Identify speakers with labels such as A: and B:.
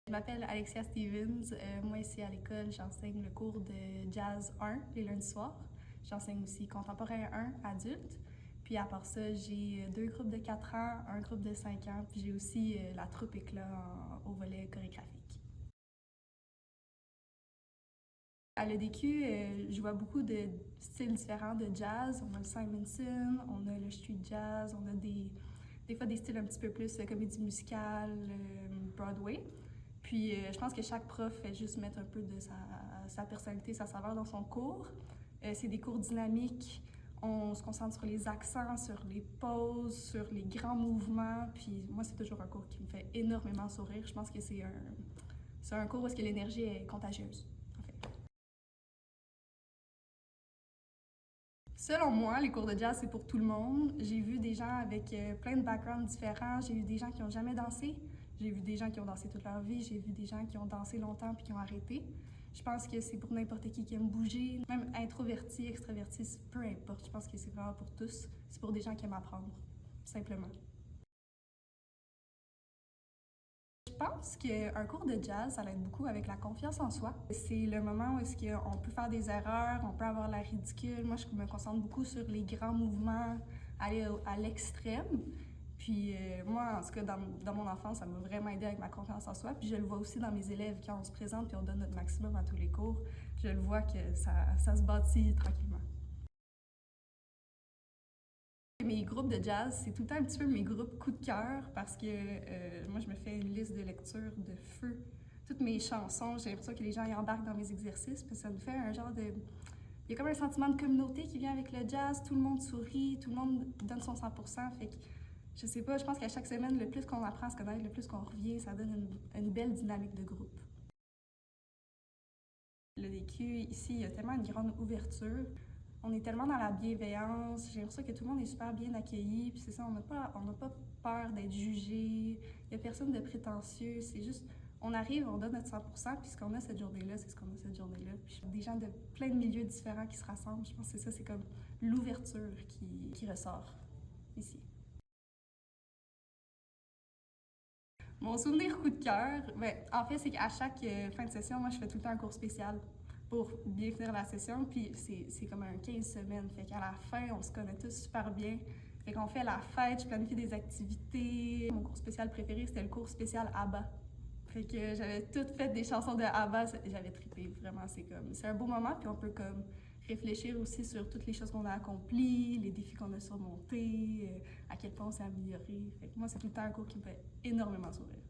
A: Je m'appelle Alexia Stevens. Moi, ici à l'école, j'enseigne le cours de jazz 1 les lundis soirs. J'enseigne aussi contemporain 1 adulte. Puis à part ça, j'ai deux groupes de 4 ans, un groupe de 5 ans, puis j'ai aussi la troupe éclat au volet chorégraphique. À l'EDQ, je vois beaucoup de styles différents de jazz. On a le Simonson, on a le street jazz, on a des fois des styles un petit peu plus comédie musicale, Broadway. Puis je pense que chaque prof fait juste mettre un peu de sa personnalité, sa saveur dans son cours. C'est des cours dynamiques. On se concentre sur les accents, sur les pauses, sur les grands mouvements. Puis moi, c'est toujours un cours qui me fait énormément sourire. Je pense que c'est un cours où est-ce que l'énergie est contagieuse, en fait. Selon moi, les cours de jazz, c'est pour tout le monde. J'ai vu des gens avec plein de backgrounds différents. J'ai vu des gens qui n'ont jamais dansé. J'ai vu des gens qui ont dansé toute leur vie. J'ai vu des gens qui ont dansé longtemps puis qui ont arrêté. Je pense que c'est pour n'importe qui aime bouger, même introverti, extraverti, peu importe. Je pense que c'est vraiment pour tous. C'est pour des gens qui aiment apprendre, simplement. Je pense qu'un cours de jazz, ça l'aide beaucoup avec la confiance en soi. C'est le moment où est-ce qu'on peut faire des erreurs, on peut avoir l'air ridicule. Moi, je me concentre beaucoup sur les grands mouvements, aller à l'extrême. Puis moi, en tout cas, dans mon enfance, ça m'a vraiment aidé avec ma confiance en soi. Puis je le vois aussi dans mes élèves quand on se présente puis on donne notre maximum à tous les cours. Je le vois que ça se bâtit tranquillement. Mes groupes de jazz, c'est tout le temps un petit peu mes groupes coup de cœur parce que moi, je me fais une liste de lecture de feu. Toutes mes chansons, j'ai l'impression que les gens y embarquent dans mes exercices, puis ça me fait un genre de... Il y a comme un sentiment de communauté qui vient avec le jazz, tout le monde sourit, tout le monde donne son 100%, fait que je sais pas, je pense qu'à chaque semaine, le plus qu'on apprend à se connaître, le plus qu'on revient, ça donne une belle dynamique de groupe. Le vécu ici, il y a tellement une grande ouverture. On est tellement dans la bienveillance. J'ai l'impression que tout le monde est super bien accueilli. Puis c'est ça, on n'a pas peur d'être jugé. Il n'y a personne de prétentieux. C'est juste, on arrive, on donne notre 100%, puis ce qu'on a cette journée-là, c'est ce qu'on a cette journée-là. Puis des gens de plein de milieux différents qui se rassemblent. Je pense que c'est ça, c'est comme l'ouverture qui ressort ici. Mon souvenir coup de cœur, ben, en fait, c'est qu'à chaque fin de session, moi, je fais tout le temps un cours spécial pour bien finir la session. Puis c'est comme un 15 semaines. Fait qu'à la fin, on se connaît tous super bien. Fait qu'on fait la fête, je planifie des activités. Mon cours spécial préféré, c'était le cours spécial ABBA. Fait que j'avais toutes fait des chansons de ABBA. J'avais trippé, vraiment. C'est un beau moment. Puis on peut comme réfléchir aussi sur toutes les choses qu'on a accomplies, les défis qu'on a surmontés, à quel point on s'est amélioré. Fait que moi, c'est tout le temps un cours qui me fait énormément sourire.